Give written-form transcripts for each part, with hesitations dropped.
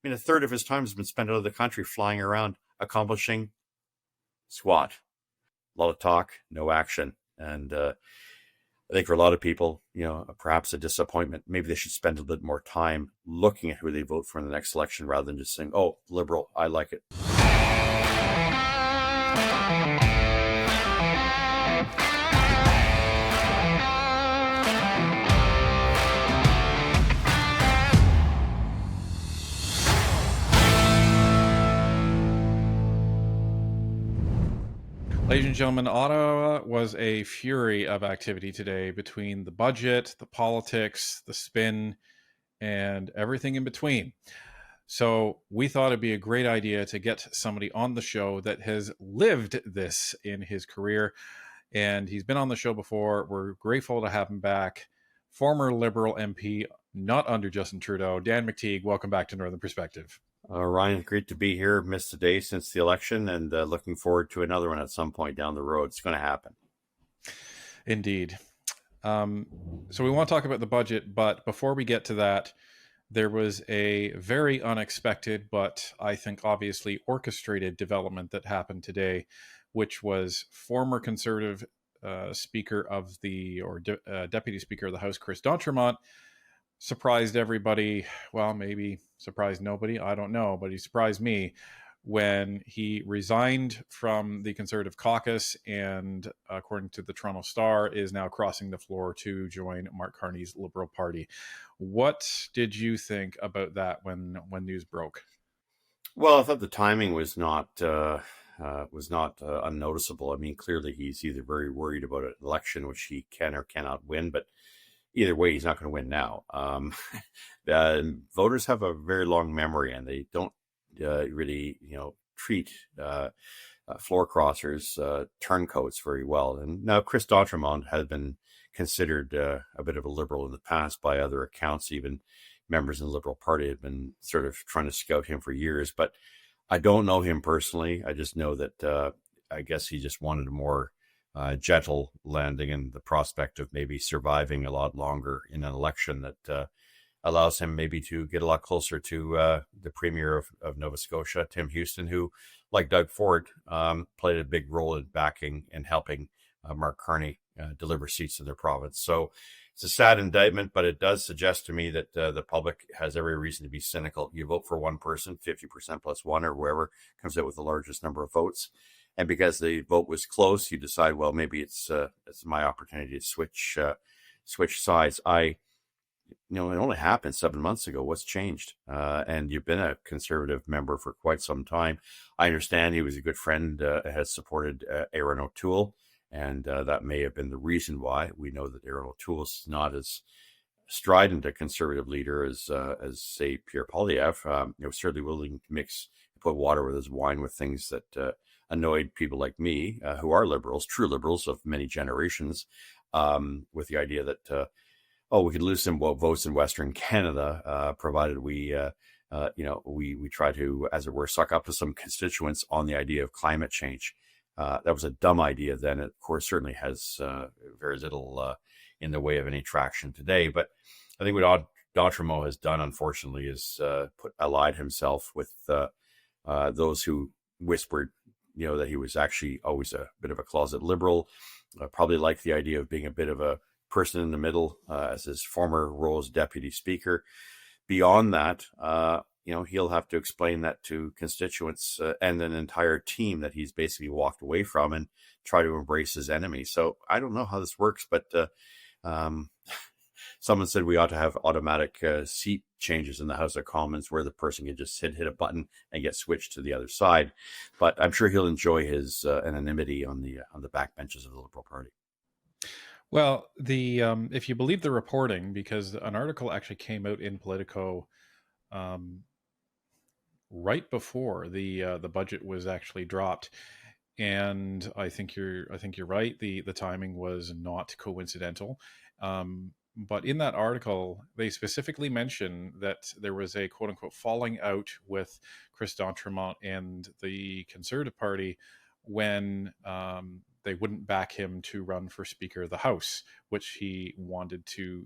mean, a third of his time has been spent out of the country flying around, accomplishing squat. A lot of talk, no action. And I think for a lot of people, perhaps a disappointment. Maybe they should spend a bit more time looking at who they vote for in the next election rather than just saying, oh, Liberal, I like it. Ladies and gentlemen, Ottawa was a fury of activity today between the budget, the politics, the spin, and everything in between. So we thought it'd be a great idea to get somebody on the show that has lived this in his career. And he's been on the show before. We're grateful to have him back. Former Liberal MP, not under Justin Trudeau, Dan McTeague. Welcome back to Northern Perspective. Ryan, great to be here. Missed a day since the election, and looking forward to another one at some point down the road. It's going to happen. Indeed. So we want to talk about the budget, but before we get to that, there was a very unexpected, but I think obviously orchestrated development that happened today, which was former Conservative Speaker of the, or Deputy Speaker of the House, Chris D'Entremont, surprised everybody. Well, maybe surprised nobody. I don't know, but he surprised me when he resigned from the Conservative caucus and, according to the Toronto Star, is now crossing the floor to join Mark Carney's Liberal Party. What did you think about that when news broke? Well, I thought the timing was not unnoticeable. I mean, clearly he's either very worried about an election, which he can or cannot win, but either way, he's not going to win now. Voters have a very long memory, and they don't really, treat floor crossers, turncoats very well. And now Chris D'Entremont has been considered a bit of a Liberal in the past by other accounts. Even members in the Liberal Party have been sort of trying to scout him for years. But I don't know him personally. I just know that I guess he just wanted a more gentle landing and the prospect of maybe surviving a lot longer in an election that allows him maybe to get a lot closer to the Premier of Nova Scotia, Tim Houston, who, like Doug Ford, played a big role in backing and helping Mark Carney deliver seats in their province. So it's a sad indictment, but it does suggest to me that the public has every reason to be cynical. You vote for one person, 50% plus one, or whoever comes out with the largest number of votes. And because the vote was close, you decide, well, maybe it's my opportunity to switch sides. It only happened 7 months ago. What's changed? And you've been a Conservative member for quite some time. I understand he was a good friend, has supported Aaron O'Toole, and that may have been the reason why. We know that Aaron O'Toole is not as strident a Conservative leader as say, Pierre Poilievre. Certainly willing to put water with his wine with things that annoyed people like me, who are Liberals, true Liberals of many generations, with the idea that, we could lose some votes in Western Canada, provided we try to, as it were, suck up to some constituents on the idea of climate change. That was a dumb idea then. It, of course, certainly has very little in the way of any traction today. But I think what D'Entremont has done, unfortunately, is allied himself with those who whispered, that he was actually always a bit of a closet Liberal, probably liked the idea of being a bit of a person in the middle as his former role as Deputy Speaker. Beyond that, he'll have to explain that to constituents and an entire team that he's basically walked away from and try to embrace his enemy. So I don't know how this works, but someone said we ought to have automatic seat changes in the House of Commons where the person can just hit a button and get switched to the other side. But I'm sure he'll enjoy his anonymity on the backbenches of the Liberal Party. Well, the if you believe the reporting, because an article actually came out in Politico right before the budget was actually dropped, and I think you're right. The timing was not coincidental. But in that article, they specifically mention that there was a quote unquote falling out with Chris D'Entremont and the Conservative Party when they wouldn't back him to run for Speaker of the House, which he wanted to,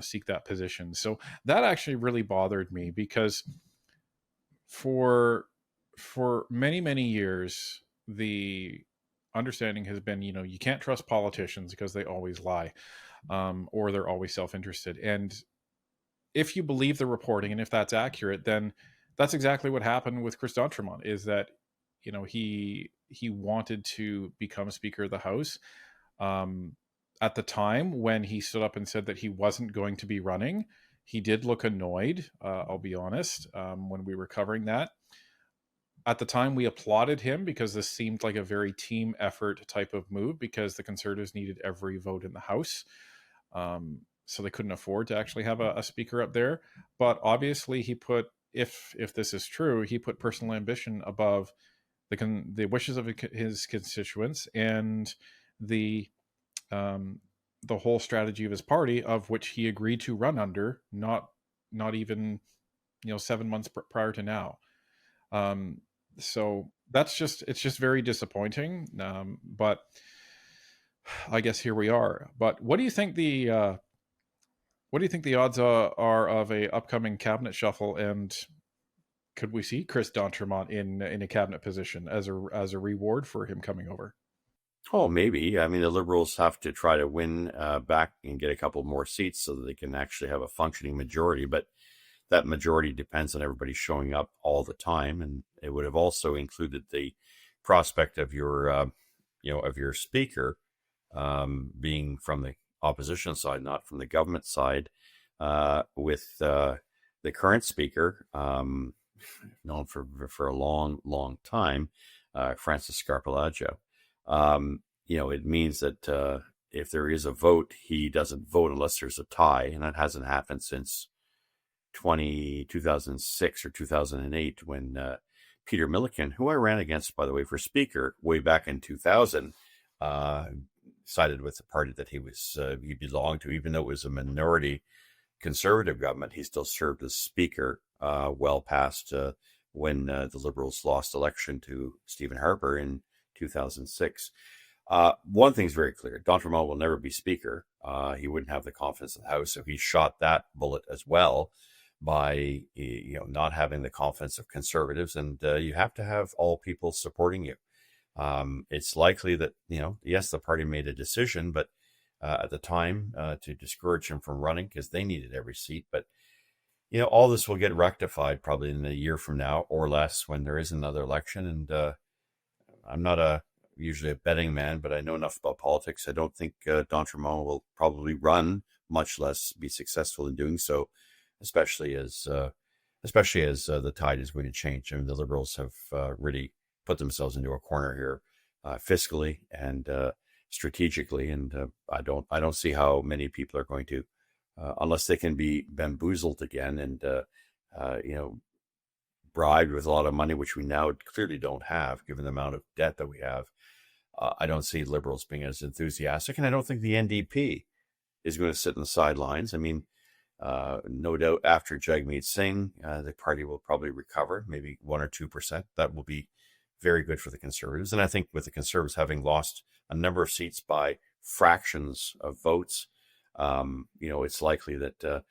seek that position. So that actually really bothered me because For many, many years, the understanding has been, you can't trust politicians because they always lie, or they're always self-interested. And if you believe the reporting and if that's accurate, then that's exactly what happened with Chris D'Entremont, is that, he wanted to become Speaker of the House. Um, at the time when he stood up and said that he wasn't going to be running, he did look annoyed, I'll be honest, when we were covering that. At the time, we applauded him because this seemed like a very team effort type of move, because the Conservatives needed every vote in the House. So they couldn't afford to actually have a speaker up there. But obviously, he put, if this is true, he put personal ambition above the wishes of his constituents and the um, the whole strategy of his party, of which he agreed to run under, not even 7 months prior to now. So it's just very disappointing. But I guess here we are. But what do you think the odds are of a upcoming cabinet shuffle, and could we see Chris D'Entremont in a cabinet position as a reward for him coming over? Oh, maybe. I mean, the Liberals have to try to win back and get a couple more seats so that they can actually have a functioning majority. But that majority depends on everybody showing up all the time, and it would have also included the prospect of your, of your speaker being from the opposition side, not from the government side. With the current speaker, known for a long time, Francis Scarpelaggio. It means that if there is a vote, he doesn't vote unless there's a tie, and that hasn't happened since 2006 or 2008, when Peter Milliken, who I ran against, by the way, for speaker way back in 2000, sided with the party that he belonged to. Even though it was a minority Conservative government, he still served as speaker well past when the Liberals lost election to Stephen Harper in 2006. One thing's very clear: D'Entremont will never be speaker. He wouldn't have the confidence of the House, so he shot that bullet as well by not having the confidence of Conservatives. And you have to have all people supporting you. It's likely that yes, the party made a decision, but at the time to discourage him from running because they needed every seat. But all this will get rectified probably in a year from now or less, when there is another election. And I'm not usually a betting man, but I know enough about politics. I don't think D'Entremont will probably run, much less be successful in doing so, especially as the tide is going to change. I mean, the Liberals have really put themselves into a corner here, fiscally and strategically, and I don't see how many people are going to, unless they can be bamboozled again and bribed with a lot of money, which we now clearly don't have, given the amount of debt that we have. I don't see Liberals being as enthusiastic, and I don't think the NDP is going to sit on the sidelines. I mean, no doubt after Jagmeet Singh, the party will probably recover, maybe 1 or 2%. That will be very good for the Conservatives. And I think with the Conservatives having lost a number of seats by fractions of votes, it's likely that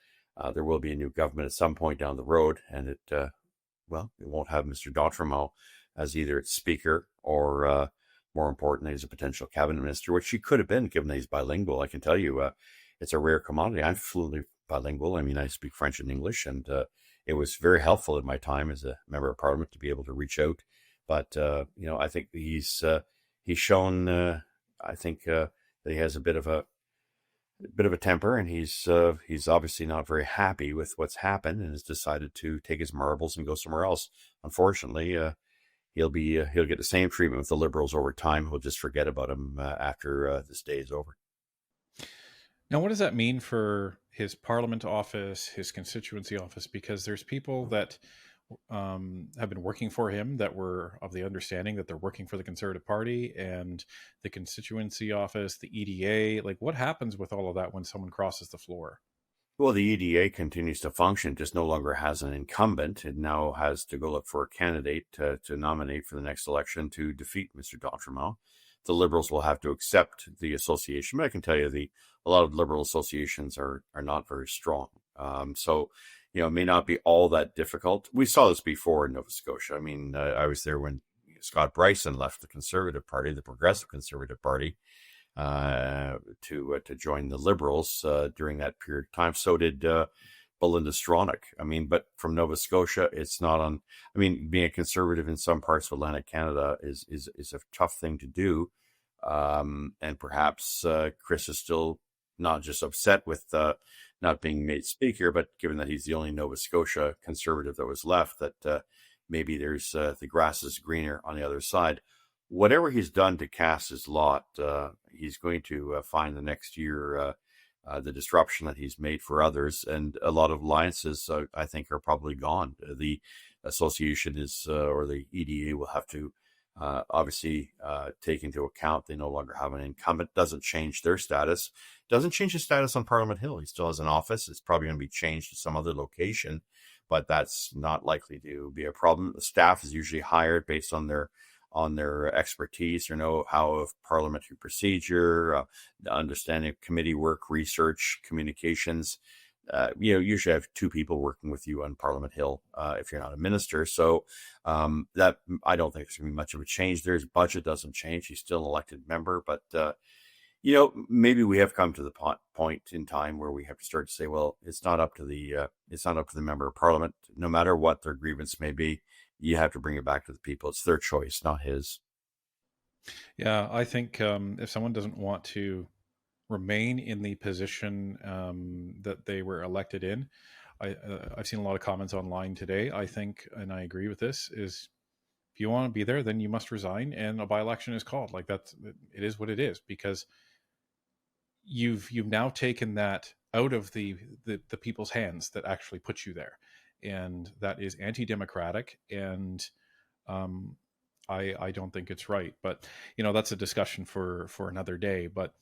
there will be a new government at some point down the road, and it won't have Mr. D'Entremont as either its speaker or, more importantly, as a potential cabinet minister, which he could have been, given that he's bilingual. I can tell you, it's a rare commodity. I'm fluently bilingual. I mean, I speak French and English, and it was very helpful in my time as a member of Parliament to be able to reach out. But I think he's shown. I think that he has a bit of a temper, and he's obviously not very happy with what's happened, and has decided to take his marbles and go somewhere else. Unfortunately, he'll get the same treatment with the Liberals over time. We'll just forget about him after this day is over. Now, what does that mean for his Parliament office, his constituency office? Because there's people that have been working for him that were of the understanding that they're working for the Conservative Party, and the constituency office, the EDA. Like, what happens with all of that when someone crosses the floor? Well, the EDA continues to function, just no longer has an incumbent. It now has to go look for a candidate to nominate for the next election to defeat Mr. D'Entremont. The Liberals will have to accept the association, but I can tell you a lot of Liberal associations are not very strong. So, may not be all that difficult. We saw this before in Nova Scotia. I mean, I was there when Scott Bryson left the Conservative Party, the Progressive Conservative Party, to join the Liberals during that period of time. So did Belinda Stronach. I mean, but from Nova Scotia, it's not on. I mean, being a Conservative in some parts of Atlantic Canada is a tough thing to do, and perhaps Chris is still not just upset with not being made Speaker, but given that he's the only Nova Scotia Conservative that was left, that maybe there's the grass is greener on the other side. Whatever he's done to cast his lot, he's going to find the next year the disruption that he's made for others, and a lot of alliances, I think, are probably gone. The association or the EDA will have to obviously take into account they no longer have an incumbent. Doesn't change their status. Doesn't change his status on Parliament Hill. He still has an office. It's probably going to be changed to some other location, but that's not likely to be a problem. The staff is usually hired based on their expertise or know-how of parliamentary procedure, the understanding of committee work, research, communications. Usually have two people working with you on Parliament Hill if you're not a minister. So that I don't think there's going to be much of a change there. His budget doesn't change. He's still an elected member, but maybe we have come to the point in time where we have to start to say, well, it's not up to the member of Parliament, no matter what their grievance may be. You have to bring it back to the people. It's their choice, not his. Yeah, I think if someone doesn't want to remain in the position that they were elected in, I've seen a lot of comments online today. I think, and I agree with this, is if you want to be there, then you must resign, and a by-election is called. Like it is what it is, because you've now taken that out of the people's hands that actually put you there. And that is anti-democratic, and I don't think it's right. But that's a discussion for another day. But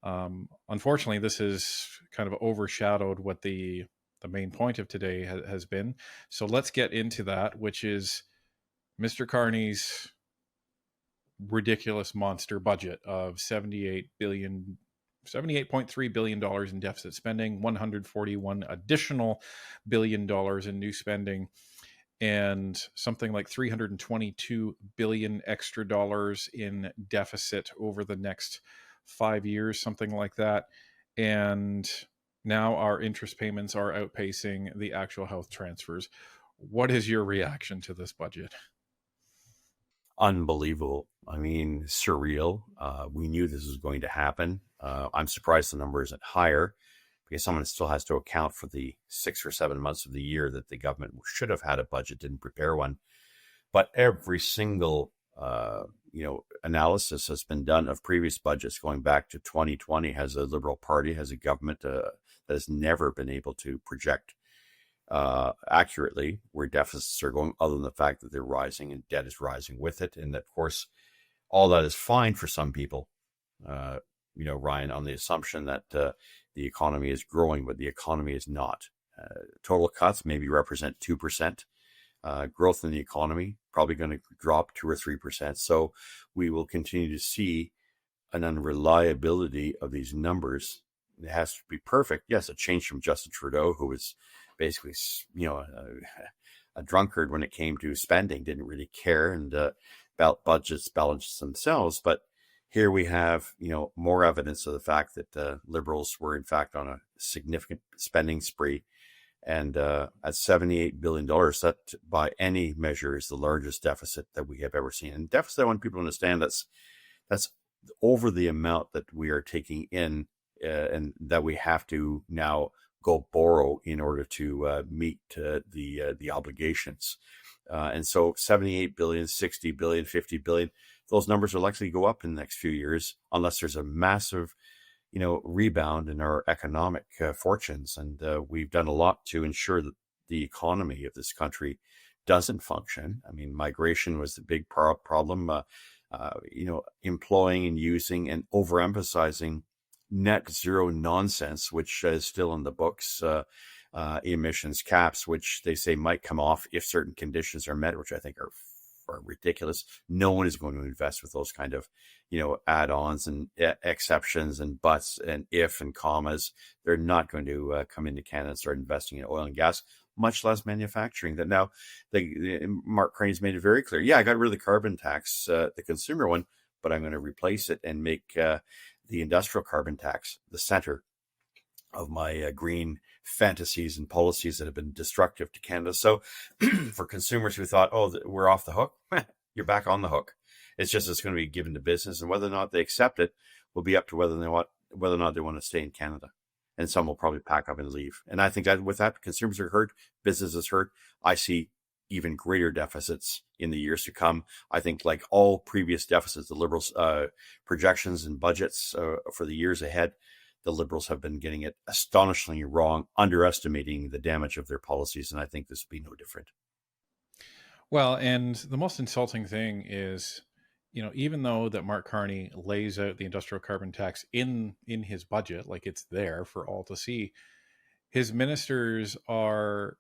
unfortunately, this has kind of overshadowed what the main point of today has been. So let's get into that, which is Mr. Carney's ridiculous monster budget of $78.3 billion in deficit spending, $141 additional billion in new spending, and something like $322 billion extra dollars in deficit over the next 5 years, something like that. And now our interest payments are outpacing the actual health transfers. What is your reaction to this budget? Unbelievable. I mean, surreal. We knew this was going to happen. I'm surprised the number isn't higher, because someone still has to account for the 6 or 7 months of the year that the government should have had a budget, didn't prepare one. But every single, analysis has been done of previous budgets going back to 2020. Has a Liberal Party, has a government that has never been able to project accurately where deficits are going, other than the fact that they're rising and debt is rising with it. And of course, all that is fine for some people, Ryan, on the assumption that the economy is growing, but the economy is not. Total cuts maybe represent 2%. Growth in the economy probably going to drop 2 or 3%. So we will continue to see an unreliability of these numbers. It has to be perfect. Yes, a change from Justin Trudeau, who was basically, a drunkard when it came to spending, didn't really care, and budgets balanced themselves. But here we have, more evidence of the fact that Liberals were in fact on a significant spending spree. And at $78 billion, that by any measure is the largest deficit that we have ever seen. And deficit, I want people to understand, that's over the amount that we are taking in and that we have to now go borrow in order to meet the obligations. And so 78 billion, 60 billion, 50 billion, those numbers are likely to go up in the next few years unless there's a massive, rebound in our economic fortunes. And we've done a lot to ensure that the economy of this country doesn't function. I mean, migration was the big problem, employing and using and overemphasizing net zero nonsense, which is still in the books, emissions caps, which they say might come off if certain conditions are met, which I think are ridiculous. No one is going to invest with those kind of, add-ons and exceptions and buts and if and commas. They're not going to come into Canada and start investing in oil and gas. much less manufacturing. That now, Mark Carney's made it very clear. Yeah, I got rid of the carbon tax, the consumer one, but I'm going to replace it and make the industrial carbon tax the center of my green fantasies and policies that have been destructive to Canada. So for consumers who thought, oh, we're off the hook, you're back on the hook. It's just it's going to be given to business, and whether or not they accept it will be up to whether or not they want to stay in Canada. And some will probably pack up and leave. And I think that with that, consumers are hurt, businesses hurt. I see even greater deficits in the years to come. I think like all previous deficits, the Liberals' projections and budgets for the years ahead, the Liberals have been getting it astonishingly wrong, underestimating the damage of their policies. And I think this will be no different. Well, and the most insulting thing is, even though that Mark Carney lays out the industrial carbon tax in his budget, like it's there for all to see, his ministers are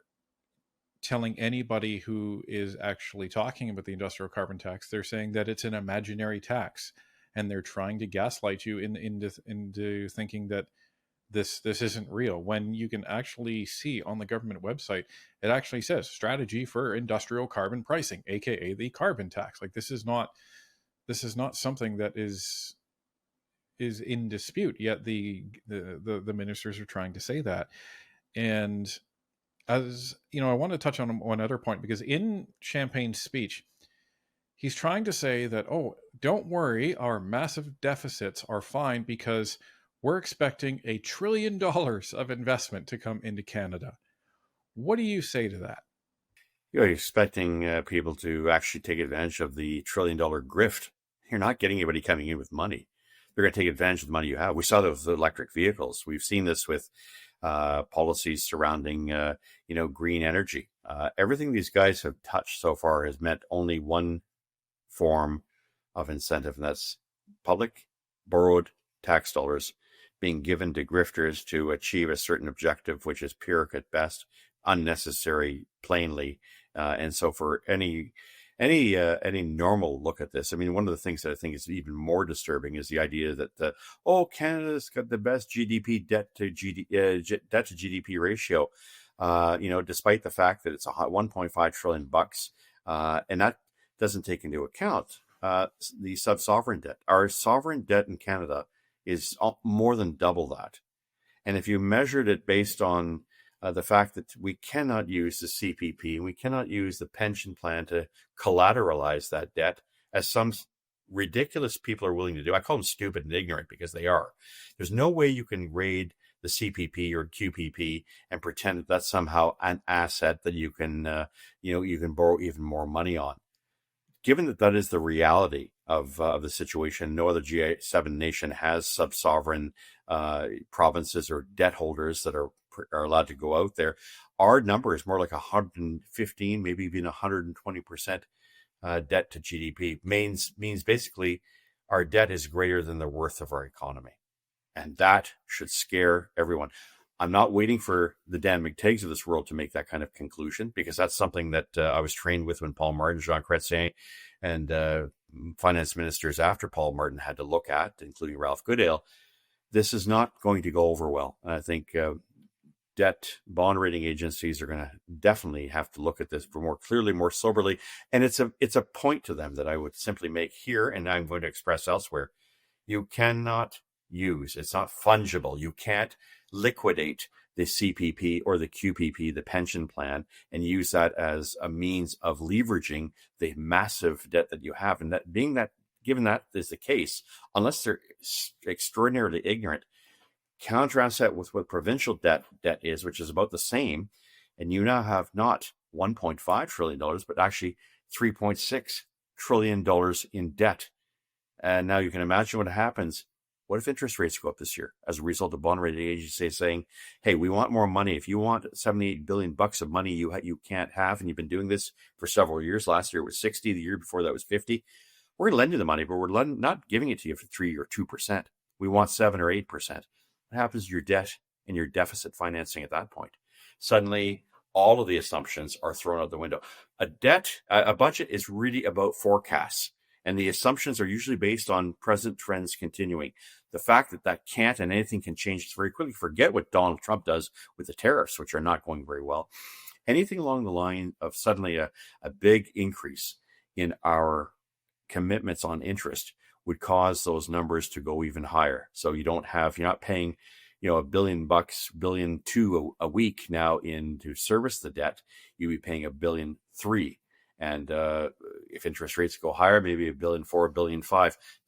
telling anybody who is actually talking about the industrial carbon tax, they're saying that it's an imaginary tax, and they're trying to gaslight you into thinking that this isn't real, when you can actually see on the government website, it actually says strategy for industrial carbon pricing, aka the carbon tax. Like this is not something that is in dispute, yet the ministers are trying to say that. And as I want to touch on one other point, because in Champagne's speech, he's trying to say that, oh, don't worry, our massive deficits are fine because we're expecting $1 trillion of investment to come into Canada. What do you say to that? You're expecting people to actually take advantage of the $1 trillion grift. You're not getting anybody coming in with money. They're going to take advantage of the money you have. We saw that with electric vehicles. We've seen this with policies surrounding, green energy. Everything these guys have touched so far has meant only one form of incentive, and that's public borrowed tax dollars being given to grifters to achieve a certain objective, which is pyrrhic at best, unnecessary, plainly. And so for any normal look at this, I mean, one of the things that I think is even more disturbing is the idea that Canada's got the best debt to GDP ratio. Despite the fact that it's $1.5 trillion bucks, and that doesn't take into account the sub-sovereign debt. Our sovereign debt in Canada is more than double that. And if you measured it based on the fact that we cannot use the CPP and we cannot use the pension plan to collateralize that debt, as some ridiculous people are willing to do. I call them stupid and ignorant because they are. There's no way you can raid the CPP or QPP and pretend that that's somehow an asset that you can, you can borrow even more money on. Given that that is the reality of the situation, no other G7 nation has sub-sovereign provinces or debt holders that are allowed to go out there. Our number is more like 115, maybe even 120% debt to GDP. Means basically our debt is greater than the worth of our economy. And that should scare everyone. I'm not waiting for the Dan McTeagues of this world to make that kind of conclusion, because that's something that I was trained with when Paul Martin, Jean Chrétien, and finance ministers after Paul Martin had to look at, including Ralph Goodale. This is not going to go over well. And I think debt bond rating agencies are going to definitely have to look at this for more clearly, more soberly. And it's a point to them that I would simply make here, and I'm going to express elsewhere. You cannot use, it's not fungible. You can't liquidate the CPP or the QPP, the pension plan, and use that as a means of leveraging the massive debt that you have. And that given that is the case, unless they're extraordinarily ignorant, contrast that with what provincial debt is, which is about the same, and you now have not $1.5 trillion, but actually $3.6 trillion in debt. And now you can imagine what happens. What if interest rates go up this year as a result of bond rating agencies saying, hey, we want more money. If you want $78 billion of money you can't have, and you've been doing this for several years. Last year it was 60, the year before that was 50. We're going to lend you the money, but we're not giving it to you for 3 or 2%. We want 7 or 8%. What happens to your debt and your deficit financing at that point? Suddenly, all of the assumptions are thrown out the window. A budget is really about forecasts, and the assumptions are usually based on present trends continuing. The fact that can't and anything can change very quickly. Forget what Donald Trump does with the tariffs, which are not going very well. anything along the line of suddenly a big increase in our commitments on interest would cause those numbers to go even higher. So you're not paying, $1 billion, $1.2 billion a week now to service the debt. You'd be paying $1.3 billion. And if interest rates go higher, maybe $1.4 billion, $1.5 billion.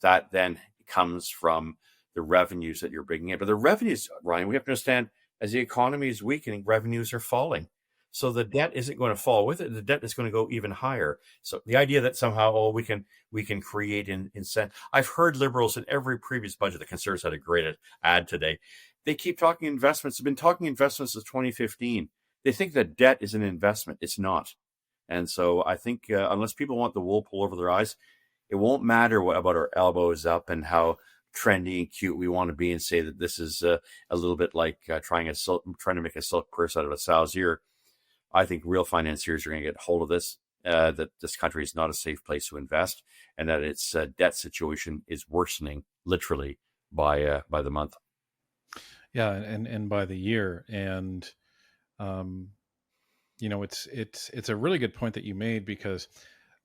That then comes from the revenues that you're bringing in. But the revenues, Ryan, we have to understand, as the economy is weakening, revenues are falling. So the debt isn't going to fall with it. The debt is going to go even higher. So the idea that somehow, we can create incentive. I've heard Liberals in every previous budget, the Conservatives had a great ad today. They keep talking investments. They've been talking investments since 2015. They think that debt is an investment. It's not. And so I think unless people want the wool pulled over their eyes, it won't matter what about our elbows up and how trendy and cute we want to be and say that this is a little bit like trying to make a silk purse out of a sow's ear. I think real financiers are going to get hold of this, that this country is not a safe place to invest, and that its debt situation is worsening literally by the month. Yeah, and by the year. And it's a really good point that you made, because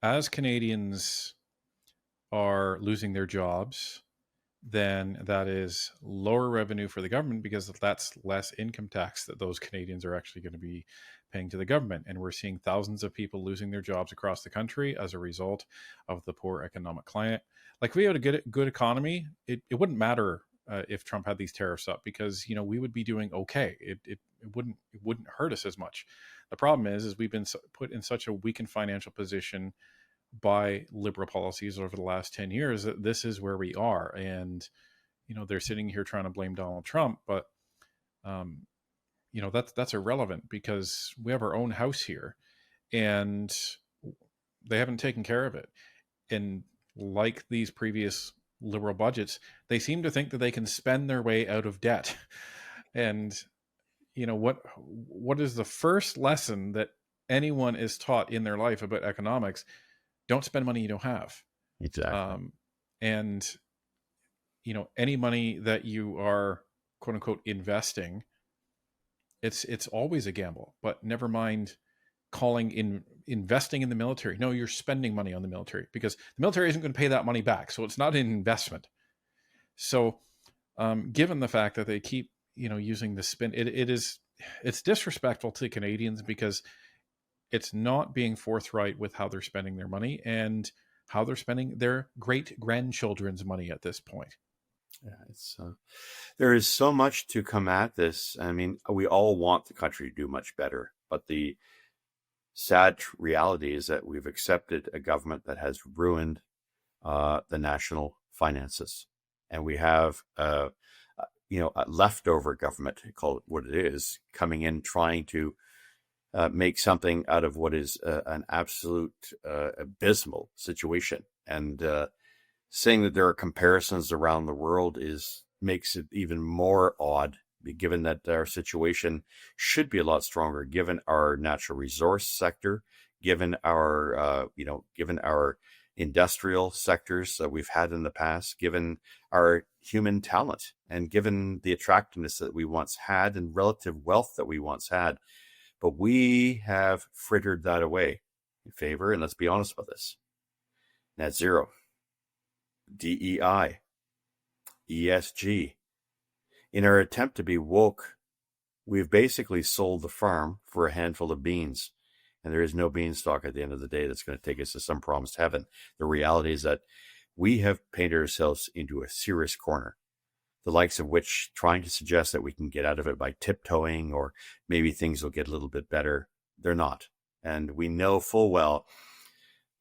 as Canadians are losing their jobs, then that is lower revenue for the government, because that's less income tax that those Canadians are actually going to be paying to the government. And we're seeing thousands of people losing their jobs across the country as a result of the poor economic climate. Like, if we had a good economy, it wouldn't matter if Trump had these tariffs up, because we would be doing okay. It wouldn't hurt us as much. The problem is we've been put in such a weakened financial position by liberal policies over the last 10 years that this is where we are. And they're sitting here trying to blame Donald Trump, but that's irrelevant, because we have our own house here and they haven't taken care of it. And like these previous liberal budgets, they seem to think that they can spend their way out of debt. And what is the first lesson that anyone is taught in their life about economics? Don't spend money you don't have. Exactly. And any money that you are quote unquote investing, it's always a gamble. But never mind investing in the military. No, you're spending money on the military, because the military isn't going to pay that money back. So it's not an investment. So given the fact that they keep using the spin, it's disrespectful to Canadians, because it's not being forthright with how they're spending their money and how they're spending their great grandchildren's money at this point. Yeah, there is so much to come at this. I mean, we all want the country to do much better, but the sad reality is that we've accepted a government that has ruined the national finances, and we have a leftover government, call it what it is, coming in trying to make something out of what is an absolute abysmal situation. And saying that there are comparisons around the world makes it even more odd, given that our situation should be a lot stronger, given our natural resource sector, given our industrial sectors that we've had in the past, given our human talent, and given the attractiveness that we once had and relative wealth that we once had. But we have frittered that away in favor, and let's be honest about this, net zero, DEI, ESG. In our attempt to be woke, we've basically sold the farm for a handful of beans. And there is no beanstalk at the end of the day that's going to take us to some promised heaven. The reality is that we have painted ourselves into a serious corner, the likes of which trying to suggest that we can get out of it by tiptoeing or maybe things will get a little bit better. They're not. And we know full well,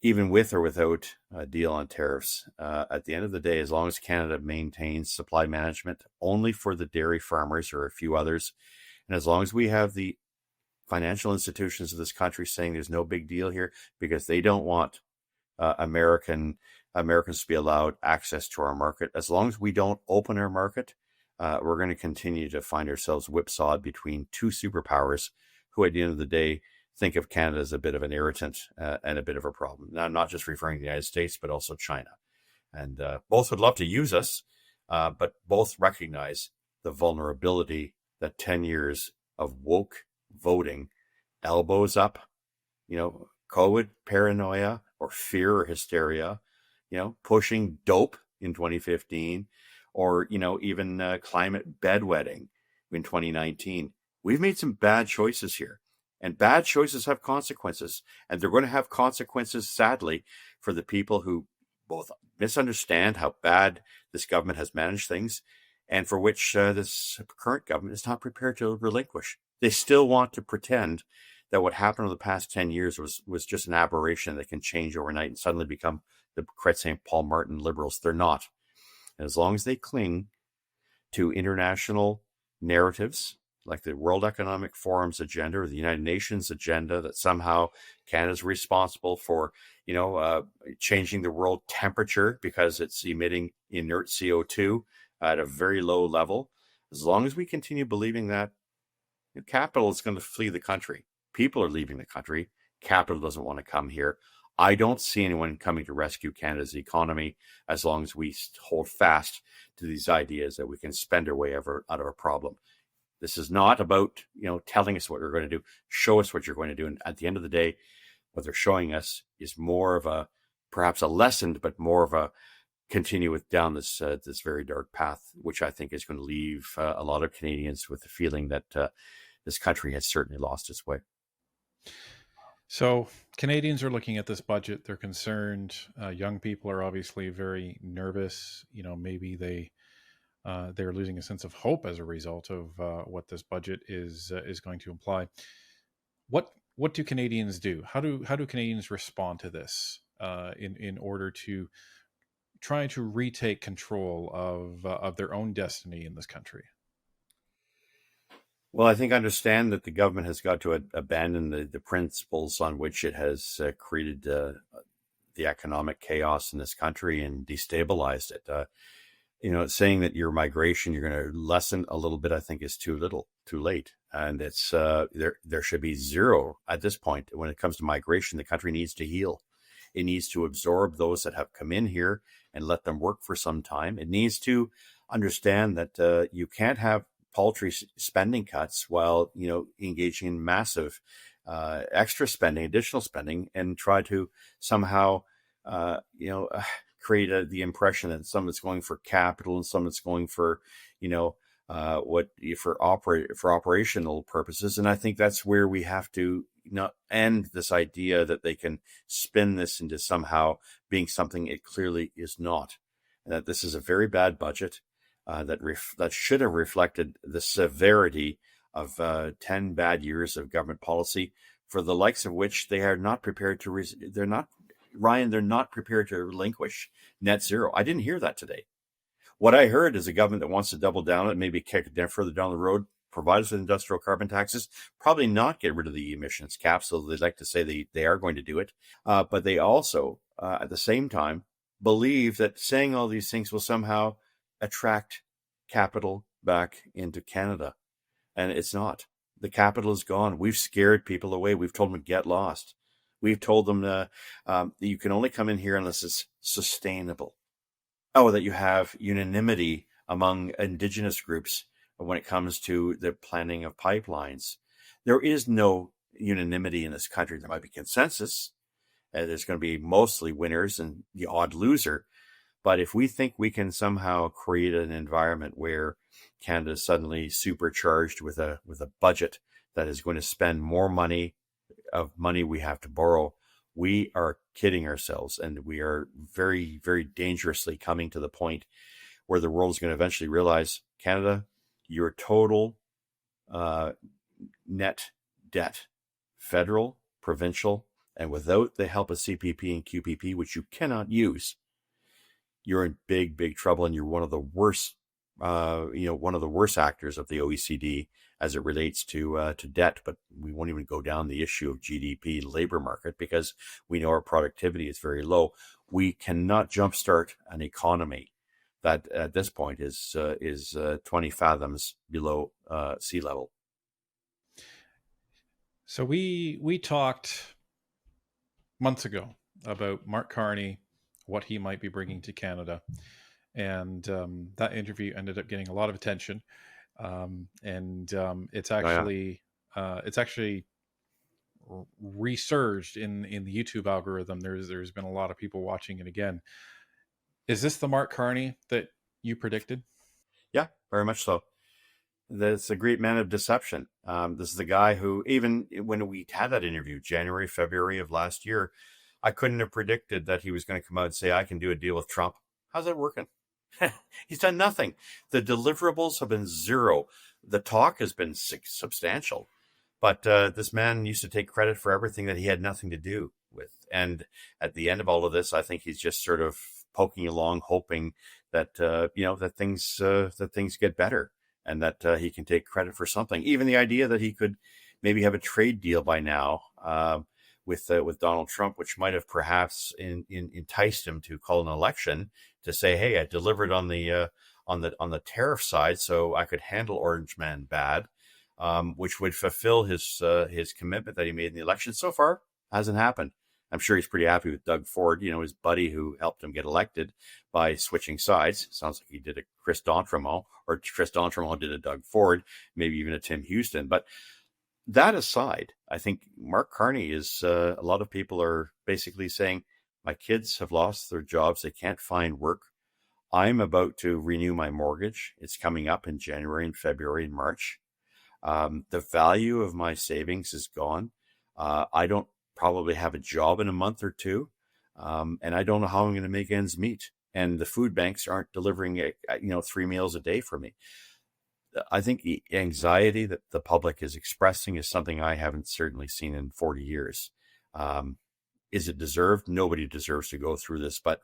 even with or without a deal on tariffs, at the end of the day, as long as Canada maintains supply management only for the dairy farmers or a few others, and as long as we have the financial institutions of this country saying there's no big deal here because they don't want Americans to be allowed access to our market, as long as we don't open our market, we're going to continue to find ourselves whipsawed between two superpowers who at the end of the day think of Canada as a bit of an irritant and a bit of a problem. Now, I'm not just referring to the United States, but also China. And both would love to use us, but both recognize the vulnerability that 10 years of woke voting elbows up, COVID paranoia or fear or hysteria, pushing dope in 2015, or, even climate bedwetting in 2019. We've made some bad choices here, and bad choices have consequences, and they're going to have consequences, sadly, for the people who both misunderstand how bad this government has managed things and for which this current government is not prepared to relinquish. They still want to pretend that what happened over the past 10 years was just an aberration that can change overnight and suddenly become the Cret St. Paul Martin liberals. They're not. And as long as they cling to international narratives like the World Economic Forum's agenda or the United Nations agenda that somehow Canada's responsible for, changing the world temperature because it's emitting inert CO2 at a very low level, as long as we continue believing that, capital is going to flee the country. People are leaving the country. Capital doesn't want to come here. I don't see anyone coming to rescue Canada's economy as long as we hold fast to these ideas that we can spend our way out of a problem. This is not about, telling us what we're going to do. Show us what you're going to do. And at the end of the day, what they're showing us is more of perhaps a lesson, but more of a continue down this very dark path, which I think is going to leave a lot of Canadians with the feeling that this country has certainly lost its way. So Canadians are looking at this budget. They're concerned. Young people are obviously very nervous. Maybe they're losing a sense of hope as a result of what this budget is going to imply. What do Canadians do? How do Canadians respond to this in order to try to retake control of their own destiny in this country? Well, I think understand that the government has got to abandon the principles on which it has created the economic chaos in this country and destabilized it. Saying that your migration, you're going to lessen a little bit, I think is too late. And it's there should be zero at this point. When it comes to migration, the country needs to heal. It needs to absorb those that have come in here and let them work for some time. It needs to understand that you can't have paltry spending cuts while, engaging in massive extra spending, additional spending, and try to somehow, create the impression that some of it's going for capital and some of it's going for, for operational purposes. And I think that's where we have to end this idea that they can spin this into somehow being something it clearly is not. And that this is a very bad budget that should have reflected the severity of 10 bad years of government policy, for the likes of which they are not prepared to. They're not prepared to relinquish net zero. I didn't hear that today. What I heard is a government that wants to double down and maybe kick it further down the road, provide us with industrial carbon taxes, probably not get rid of the emissions cap. So they'd like to say they are going to do it. But they also, at the same time, believe that saying all these things will somehow attract capital back into Canada. And it's not. The capital is gone. We've scared people away. We've told them to get lost. We've told them that you can only come in here unless it's sustainable. Oh, that you have unanimity among Indigenous groups when it comes to the planning of pipelines. There is no unanimity in this country. There might be consensus. There's going to be mostly winners and the odd loser. But if we think we can somehow create an environment where Canada is suddenly supercharged with a budget that is going to spend more money we have to borrow, we are kidding ourselves, and we are very, very dangerously coming to the point where the world is going to eventually realize, Canada, your total net debt, federal, provincial, and without the help of CPP and QPP, which you cannot use, you're in big, big trouble, and you're one of the worst, one of the worst actors of the OECD as it relates to debt. But we won't even go down the issue of GDP labor market because we know our productivity is very low. We cannot jumpstart an economy that at this point is 20 fathoms below sea level. So we talked months ago about Mark Carney, what he might be bringing to Canada. And that interview ended up getting a lot of attention. It's actually resurged in the YouTube algorithm. There's been a lot of people watching it again. Is this the Mark Carney that you predicted? Yeah, very much so. That's a great man of deception. This is the guy who, even when we had that interview, January, February of last year, I couldn't have predicted that he was going to come out and say, I can do a deal with Trump. How's that working? He's done nothing. The deliverables have been zero. The talk has been substantial. But this man used to take credit for everything that he had nothing to do with. And at the end of all of this, I think he's just sort of poking along, hoping that, that things get better and that he can take credit for something. Even the idea that he could maybe have a trade deal by now with Donald Trump, which might have perhaps enticed him to call an election to say, "Hey, I delivered on the tariff side, so I could handle Orange Man bad," which would fulfill his commitment that he made in the election. So far, hasn't happened. I'm sure he's pretty happy with Doug Ford, his buddy who helped him get elected by switching sides. Sounds like he did a Chris D'Entremont, or Chris D'Entremont did a Doug Ford, maybe even a Tim Houston. But that aside, I think Mark Carney is, a lot of people are basically saying, my kids have lost their jobs. They can't find work. I'm about to renew my mortgage. It's coming up in January and February and March. The value of my savings is gone. I don't probably have a job in a month or two. And I don't know how I'm going to make ends meet. And the food banks aren't delivering, 3 meals a day for me. I think the anxiety that the public is expressing is something I haven't certainly seen in 40 years. Is it deserved? Nobody deserves to go through this, but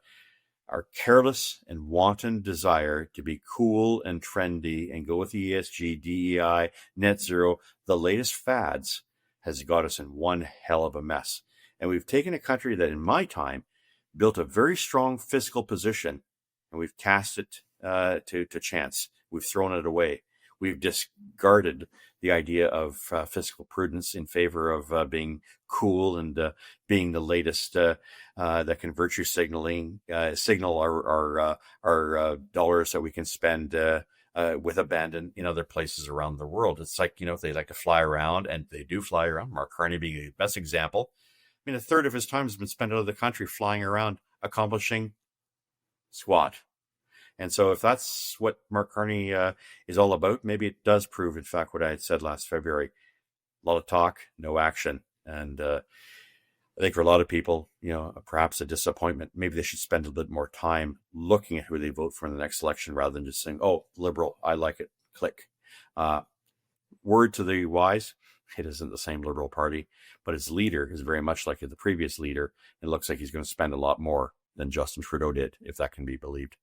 our careless and wanton desire to be cool and trendy and go with the ESG, DEI, net zero, the latest fads, has got us in one hell of a mess. And we've taken a country that in my time built a very strong fiscal position, and we've cast it to chance. We've thrown it away. We've discarded the idea of fiscal prudence in favor of being cool and being the latest that can virtue signal our dollars that we can spend with abandon in other places around the world. It's like, they like to fly around, and they do fly around. Mark Carney being the best example. I mean, a third of his time has been spent out of the country flying around, accomplishing squat. And so if that's what Mark Carney is all about, maybe it does prove, in fact, what I had said last February. A lot of talk, no action. And I think for a lot of people, perhaps a disappointment. Maybe they should spend a bit more time looking at who they vote for in the next election rather than just saying, oh, Liberal, I like it, click. Word to the wise, it isn't the same Liberal Party, but its leader is very much like the previous leader. It looks like he's going to spend a lot more than Justin Trudeau did, if that can be believed.